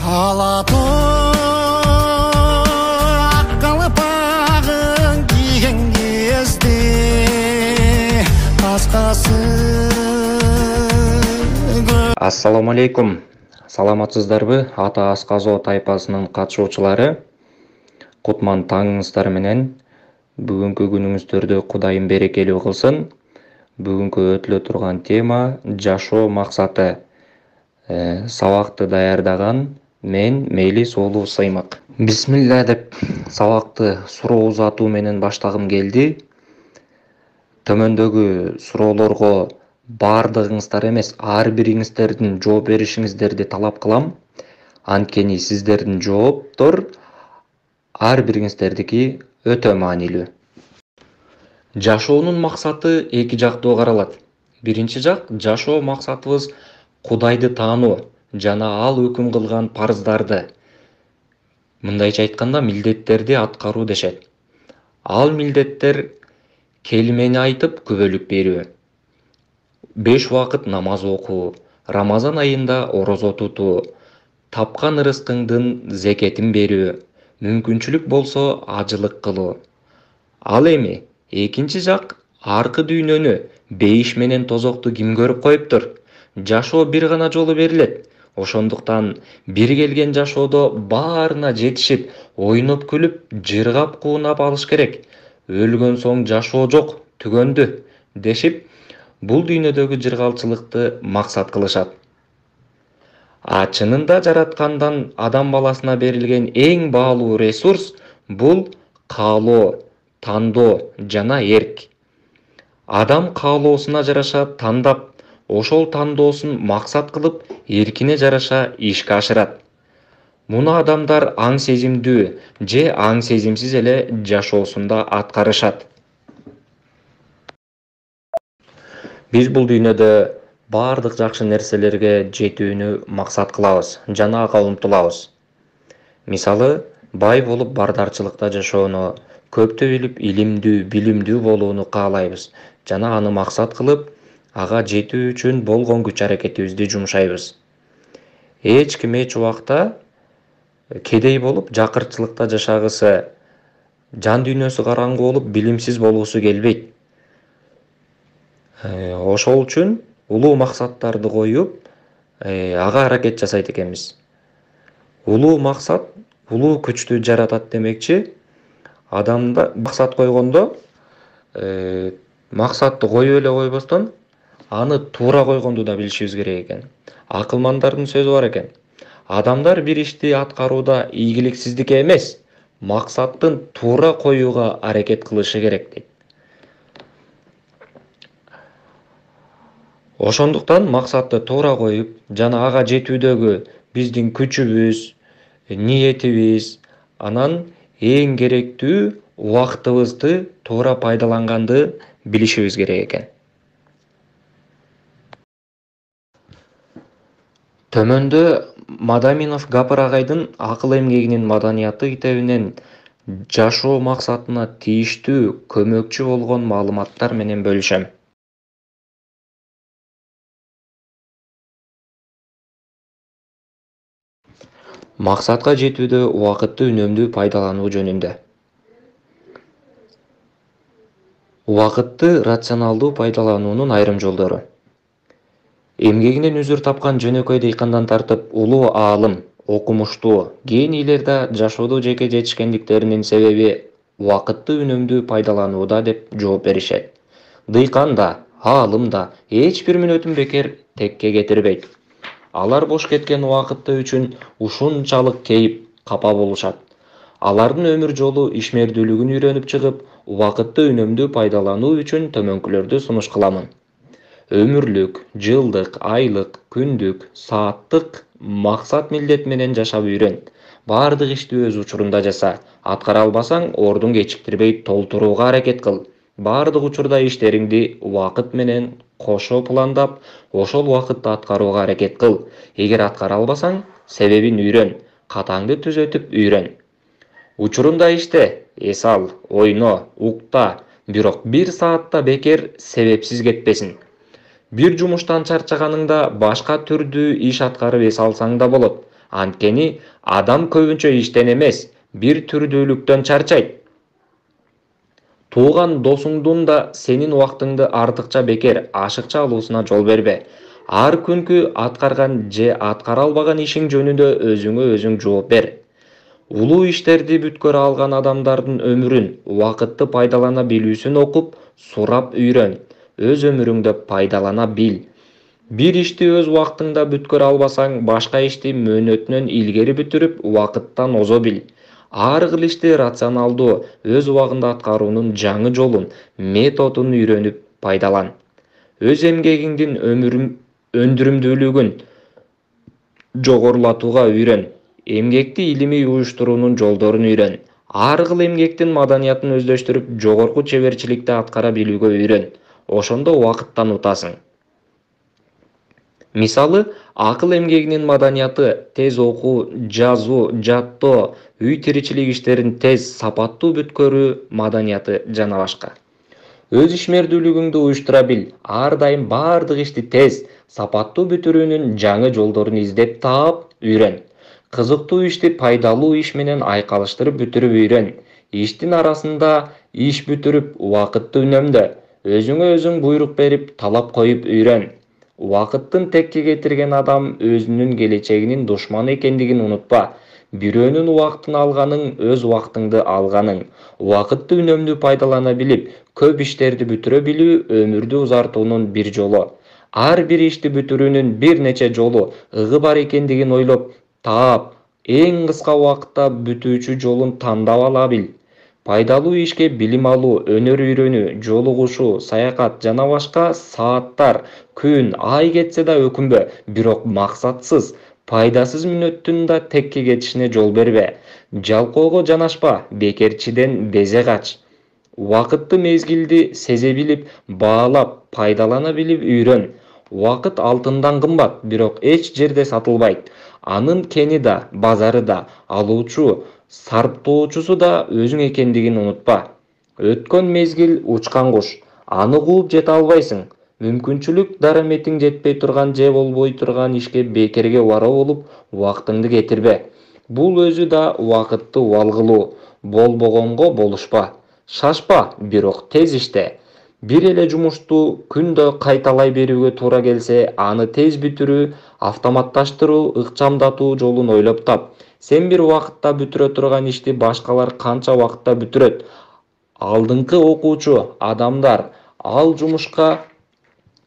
Ақ қалпағын киген кезде басқасы Ассаламу алейкум. Саламатсыздарбы? Ата Асказо тайпасынын катышуучулары. Кутман таңыңыздар менен. Бүгүнкү күнүңүздөрдү Кудайым берекелүү кылсын. Бүгүнкү өтүлө турган тема жашоо максаты. Сабакты даярдаган мен Мейлис уулу Сыймак. Бисмилля деп сабакты суроо узатуу менен баштагым келди. Төмөндөгү суроолорго бардыгыңыздар эмес, ар бириңиздердин жооп беришиңиздерди талап кылам. Анткени сиздердин жооптор ар бириңиздердики өтө маанилүү. Жашоонун максаты эки жактуу каралат. Биринчи жак жашоо максатыбыз Кудайды таануу жана ал өкүм кылган парыздарды, мындайча айтканда милдеттерди аткаруу дешет. Ал милдеттер келимени айтып күбөлүк берүү, 5 убакыт намаз окуу, Рамазан айында орозо тутуу, тапкан ырыскыңдын зекетин берүү, мүмкүнчүлүк болсо ажылык кылуу. Ал эми экинчи жак аркы дүйнөнү бейиш менен тозокту ким көрүп коюптур? Жашоо бир гана жолу берилет. Ошондуктан бир келген жашоодо баарына жетишип, ойноп күлүп, жыргап куунап алыш керек. Өлгөн соң жашоо жок, түгөндү дешип, бул дүйнөдөгү жыргалчылыкты максат кылышат. Чынында жараткандан адам баласына берилген эң баалуу ресурс бул каалоо, тандоо жана эрк. Адам каалоосуна жараша тандап, ошол тандоосун максат кылып, эркине жараша ишке ашырат. Муну адамдар аң сезимдүү же аң сезимсиз эле жашоосунда аткарышат. Биз бул дүйнөдө бардык жакшы нерселерге жетүүнү максат кылабыз жана ага умтулабыз. Мисалы, бай болуп бардарчылыкта жашоону, көптү билип илимдүү, билимдүү болууну каалайбыз жана аны максат кылып, ага жетүү үчүн болгон күч аракетибизди жумшайбыз. Эч ким эч убакта кедей болуп жакырчылыкта жашагысы, жан дүйнөсү караңгы болуп билимсиз болгусу келбейт. Ошол үчүн улуу максаттарды коюп, ага аракет жасайт экенбиз. Улуу максат улуу күчтү жаратат демекчи, адамда максат койгондо, максатты коюп эле койбостон, аны туура койгонду да билишибиз керек экен. Акылмандардын сөзү бар экен. Адамдар бир ишти аткарууда ийгиликсиздикке эмес, максаттын туура коюуга аракет кылышы керек дейт. Ошондуктан максатты туура коюп, жана ага жетүүдөгү биздин күчүбүз, ниетибиз, анан эң керектүү убактыбызды туура пайдаланганды билишибиз керек экен. Төмөндө Мадаминов Гапыр агайдын Акыл эмгегинин маданияты китебинен жашоо максатына тийиштүү көмөкчү болгон маалыматтар менен бөлүшөм. Максатка жетүүдө убакытты үнөмдүү пайдалануу жөнүндө. Убакытты рационалдуу пайдалануунун айрым жолдору. Эмгегинен үзүр тапкан жөнөкөй дыйкандан тартып улуу аалым, окумуштуу генийлер да жашоодо жеке жетишкендиктеринин себеби убакытты үнөмдүү пайдаланууда деп жооп беришет. Дыйкан да, аалым да эч бир мүнөтүн бекер текке кетирбейт. Алар бош кеткен убакыты үчүн ушунчалык кейип, капа болушат. Алардын өмүр жолу ишмердүүлүгүн үйрөнүп чыгып, убакытты үнөмдүү пайдалануу үчүн төмөнкүлөрдү сунуш кыламын. Өмүрлүк, жылдык, айлык, күндүк, сааттык максат милдет менен жашап үйрөн. Бардык ишти өз учурунда жаса. Аткара албасаң, ордун кечиктирбей толтурууга аракет кыл. Бардык учурда иштериңди убакыт менен кошо пландап, ошол убакытта аткарууга аракет кыл. Эгер аткара албасаң, себебин үйрөн. Катаңды түзөтүп үйрөн. Учурунда иште, эс ал, ойно, укта, бирок 1 саатта бекер себепсиз кетпесин. Бир жумуштан чарчаганыңда башка түрдүү иш аткарып эс алсаң да болот. Анткени адам көбүнчө иштен эмес, бир түрдүүлүктөн чарчайт. Тууган досуңдун да сенин убактыңды артыкча бекер, ашыкча алуусуна жол бербе. Ар күнкү аткарган же аткара албаган ишиң жөнүндө өзүңө өзүң жооп бер. Улуу иштерди бүткөрө алган адамдардын өмүрүн, убакытты пайдалана билүүсүн окуп, сурап үйрөн. Өз өмүрүңдө пайдалана бил. Бир ишти өз убактыңда бүткөрө албасаң, башка ишти мөөнөтүнөн илгери бүтүрүп, убакыттан озо бил. Ар кыл ишти рационалдуу, өз убагында аткаруунун жаңы жолун, методун үйрөнүп пайдалан. Өз эмгегиңдин өндүрүмдүүлүгүн жогорулатууга үйрөн. Эмгекти илимий уюштуруунун жолдорун үйрөн. Ар кыл эмгектин маданиятын өздөштүрүп, жогорку чеберчиликти аткара билүүгө үйрөн. Ошондо убакыттан утасың. Мисалы, акыл эмгегинин маданияты тез окуу, жазуу, жаттоо, үй тиричилик иштерин тез, сапаттуу бүткөрүү маданияты жана башка. Өз ишмердүүлүгүңдү уюштура бил. Ар дайым баардык ишти тез, сапаттуу бүтүрүүнүн жаңы жолдорун издеп таап, үйрөн. Кызыктуу ишти пайдалуу иш менен айкалыштырып бүтүрүп үйрөн. Иштин арасында иш бүтүрүп, убакытты үнөмдө. Өзүңө өзүң буйрук берип, талап коюп үйрөн. Убакыттын текке кетирген адам өзүнүн келечегинин душманы экендигин унутпа. Бирөөнүн убактын алганың өз убактыңды алганың. Убакытты үнөмдүү пайдалана билип, көп иштерди бүтүрө билүү өмүрдү узартуунун бир жолу. Ар бир ишти бүтүрүүнүн бир нече жолу, ыгы бар экендигин ойлоп, таап, эң кыска убакытта бүтүүчү жолун тандап ала бил. Пайдалуу ишке билим алуу, өнөр үйрөнүү, жолугушуу, саякат жана башка сааттар, күн, ай кетсе да өкүнбө, бирок максатсыз, пайдасыз мүнөттүн да текке кетишине жол бербе. Жалкоого жанашпа, бекерчиден безе кач. Убакытты мезгилди сезе билип, баалап, пайдалана билип үйрөн. Убакыт алтындан кымбат, бирок эч жерде сатылбайт. Анын кени да, базары да, алуучу, сарптоочусу да өзүң экендигин унутпа. Өткөн мезгил учкан куш, аны кууп жете албайсың. Мүмкүнчүлүк дараметиң жетпей турган же болбой турган ишке бекерге убароо болуп, убактыңды кетирбе. Бул өзү да убакытты убал кылуу. Болбогонго болушпа. Шашпа, бирок тез иште. Бир эле жумушту күндө кайталай берүүгө туура келсе, аны тез бүтүрүү, автоматташтыруу, ыкчамдатуу жолун ойлоп тап. Сен бир убакытта бүтүрө турган ишти башкалар канча убакытта бүтүрөт? Алдыңкы окуучу адамдар ал жумушка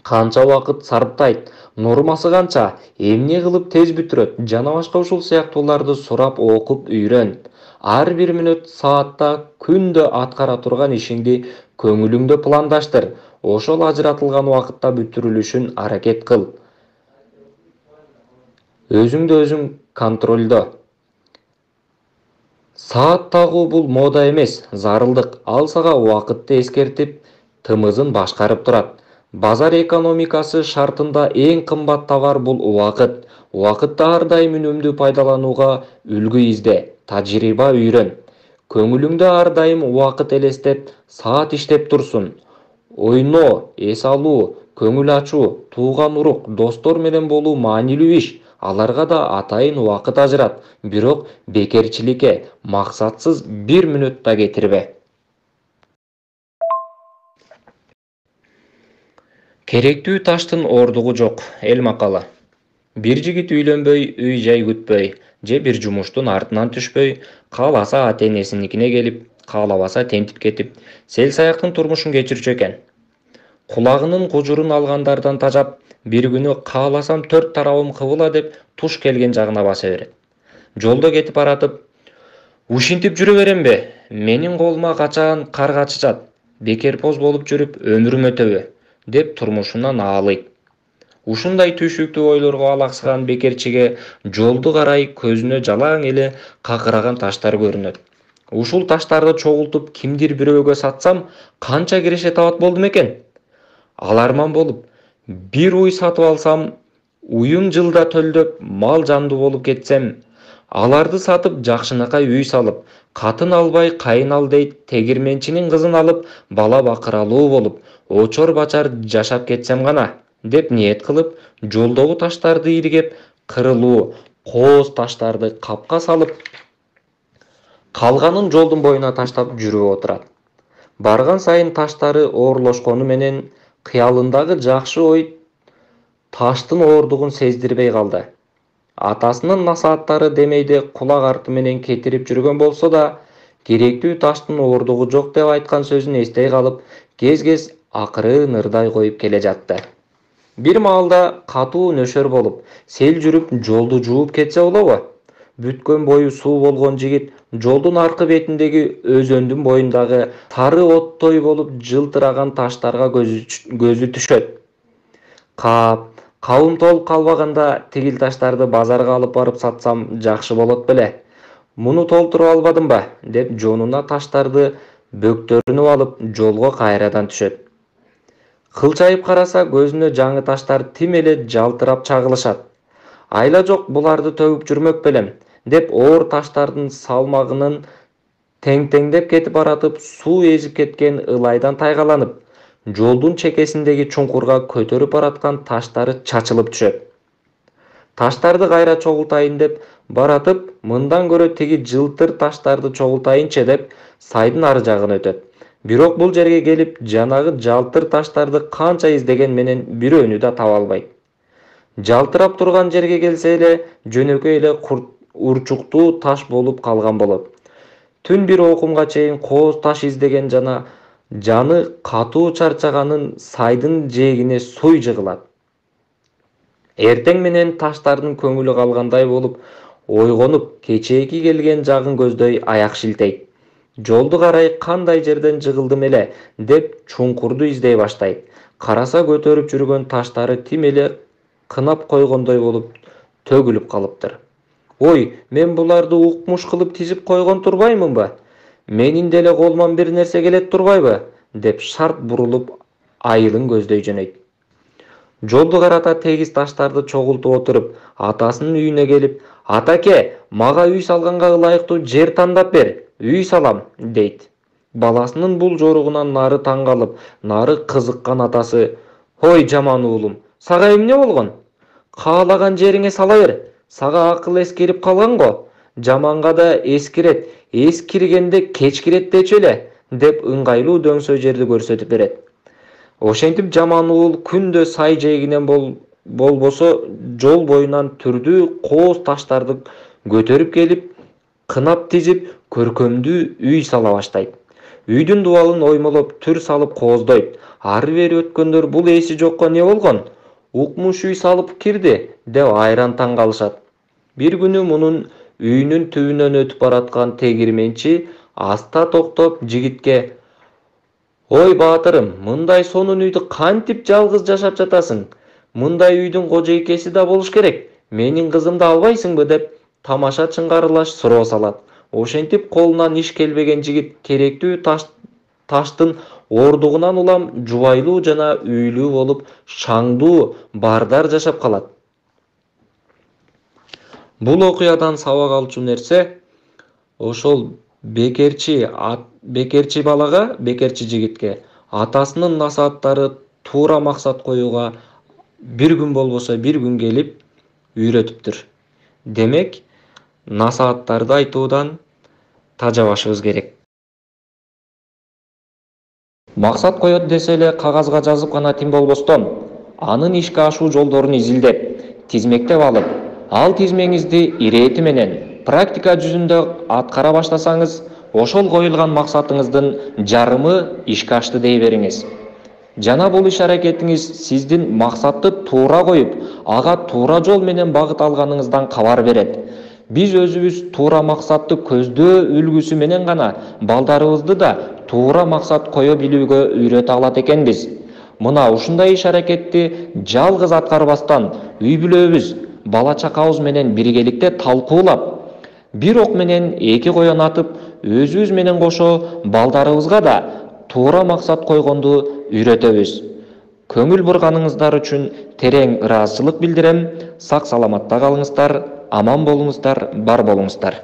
канча убакыт сарптайт? Нормасы канча? Эмне кылып тез бүтүрөт? Жана башка ушул сыяктууларды сурап окуп үйрөн. Ар бир мүнөт, саатта, күндө аткара турган ишиңди көңүлүңдө пландаштыр. Ошол ажыратылган убакытта бүтүрүлүшүн аракет кыл. Өзүңдү өзүң контролдо. Саат тагуу бул мода эмес, зарылдык. Ал сага убакытты эскертип, тымызын башкарып турат. Базар экономикасы шартында эң кымбат товар бул убакыт. Убакытты ар дайым үнөмдүү пайдаланууга үлгү изде, тажрыйба үйрөн. Көңүлүңдө ар дайым убакыт элестеп, саат иштеп турсун. Ойноо, эс алуу, көңүл ачуу, тууган урук, достор менен болуу маанилүү иш. Аларга да атайын убакыт ажырат, бирок бекерчиликке, максатсыз бир мүнөт да кетирбе. Керектүү таштын ордугу жок. Эл макалы. Бир жигит үйлөнбөй, үй-жай күтпөй, же бир жумуштун артынан түшпөй, кааласа ата-энесиникине келип, каалабаса тентип кетип, сел-саяктын турмушун кечирчү экен. Кулагынын кужурун алгандардан тажап, бир күнү кааласам 4 тарабым кыбыла деп туш келген жагына баса берет. Жолдо кетип баратып, ушинтип жүрө беремби? Менин колума качан кар качышат? Бекерпоз болуп жүрүп өмүрүм өтөбү? Деп турмушунан аалыйт. Ушундай түйшүктүү ойлорго алаксыган бекерчиге жолду карай көзүнө жалаң эле какыраган таштар көрүнөт. Ушул таштарды чогултуп кимдир бирөөгө сатсам, канча киреше табат болдум экен? Аларман болуп, бир уй сатып алсам, уюм жылда төлдөп, мал жандуу болуп кетсем, аларды сатып жакшынакай үй салып, катын албай кайын ал дейт, тегирменчинин кызын алып, бала бакыралуу болуп, очор бачар жашап кетсем гана, деп ниет кылып, жолдогу таштарды иргеп, кырылуу, кооз таштарды капка салып, калганын жолдун боюна таштап жүрүп отурат. Барган сайын таштары оорлошкону менен кыялындагы жакшы ой таштын ооругун сездирбей калды. Атасынын насааттары демейде кулак арты менен кетирип жүргөн болсо да, керектүү таштын ооругу жок деп айткан сөзүн эстей калып, кез-кез акырын ырдай коюп келе жатты. Бир маалда катуу нөшөр болуп, сел жүрүп жолду жууп кетсе болобу? Бүткөн бою суу болгон жигит жолдун аркы бетиндеги өзөндүн боюндагы тары оттой болуп жылтыраган таштарга көзү түшөт. Кабым толуп калбаганда тигил таштарды базарга алып барып сатсам жакшы болот беле. Муну толтуруп албадым ба? Деп жонуна таштарды бөктөрүнүп алып жолго кайрадан түшөт. Кылчайып караса көзүнө жаңы таштар тим эле жалтырап чагылышат. Айла жок, буларды төгүп жүрмөк белем, деп оор таштардын салмагынын тең-теңдеп кетип баратып, суу эзип кеткен ылайдан тайгаланып, жолдун чекесиндеги чуңкурга көтөрүп бараткан таштары чачылып түшөт. Таштарды кайра чогултайын деп баратып, мындан көрө тиги жылтыр таштарды чогултайынчы деп сайдын ары жагына өтөт. Бирок бул жерге келип, жанагы жалтыр таштарды канча издеген менен бирөөнү да таба албайт. Жалтырап турган жерге келсе эле, жөнөкөй эле урчуктуу таш болуп калган болот. Түн бир окумга чейин кооз таш издеген жаны катуу чарчаганын сайдын жээгине суй жыгылат. Эртең менен таштардын көңүлү калгандай болуп, ойгонуп, кечээки келген жагын көздөй аяк шилтейт. Жолду карай кандай жерден жыгылдым эле деп чуңкурду издей баштайт. Караса көтөрүп жүргөн таштары тим эле кынап койгондой болуп төгүлүп калыптыр. Ой, мен буларды укмуш кылып тизип койгон турбаймынбы? Менин деле колуман бир нерсе келет турбайбы? Деп шарт бурулуп айылын көздөй жөнөйт. Жолду карата тегиз таштарды чогултуп отуруп, атасынын үйүнө келип, «Атаке, мага үй салганга ылайыктуу жер тандап бер, үй салам», дейт. Баласынын бул жоругунан нары таң калып, нары кызыккан атасы: «Ой, жаман уулум, сага эмне болгон? Каалаган жериңе сала бер. Сага акыл эскирип калган го. Жаманга да эскирет, эскиргенде кечкирет дечү эле», деп ыңгайлуу дөңсөй жерди көрсөтүп берет. Ошентип жаман уул күндө сай жээгинен болбосо жол боюнан түрдүү кооз таштарды көтөрүп келип, кынап тизип, көркөмдүү үй сала баштайт. Үйдүн дубалын оймолоп, түр салып кооздойт. Ары бери өткөндөр бул эси жокко не болгон? Укмуш үй салып кирди, деп айран таң калышат. Бир күнү мунун үйүнүн түбүнөн өтүп бараткан тегирменчи аста токтоп жигитке: «Ой, баатырым, мындай сонун үйдү кантип жалгыз жашап жатасың? Мындай үйдүн кожойкеси да болуш керек. Менин кызымды албайсыңбы?» деп тамаша чыңгарылаш суроо салат. Ошентип колунан иш келбеген жигит керектүү таштын ордугунан улам жубайлуу жана үйлүү болуп, шаңдуу бардар жашап калат. Бул окуядан сабак алчу нерсе ошол бекерчи жигитке атасынын насааттары туура максат коюуга бир күн болбосо бир күн келип үйрөтүптүр. Демек, насааттарды айтуудан тажабашыбыз керек. Максат коет десе эле кагазга жазып гана тим болбостон, анын ишке ашуу жолдорун изилдеп, тизмектеп алып, ал тизмеңизди ирети менен практика жүзүндө аткара баштасаңыз, ошол коюлган максатыңыздын жарымы ишке ашты дей бериңиз. Жана бул иш аракетиңиз сиздин максатты туура коюп, ага туура жол менен багыт алганыңыздан кабар берет. Биз өзүбүз туура максатты көздөө үлгүсү менен гана балдарыбызды да туура максат кое билүүгө үйрөтө алат экенбиз. Мына ушундай иш аракетти жалгыз аткарбастан, үй бүлөбүз, бала чакабыз менен биргеликте талкуулап, бир ок менен эки коен атып, өзүбүз менен кошо балдарыбызга да туура максат койгонду үйрөтөбүз. Көңүл бурганыңыздар үчүн терең ыраазычылык билдирем. Сак саламатта калыңыздар, аман болуңуздар, бар болуңуздар.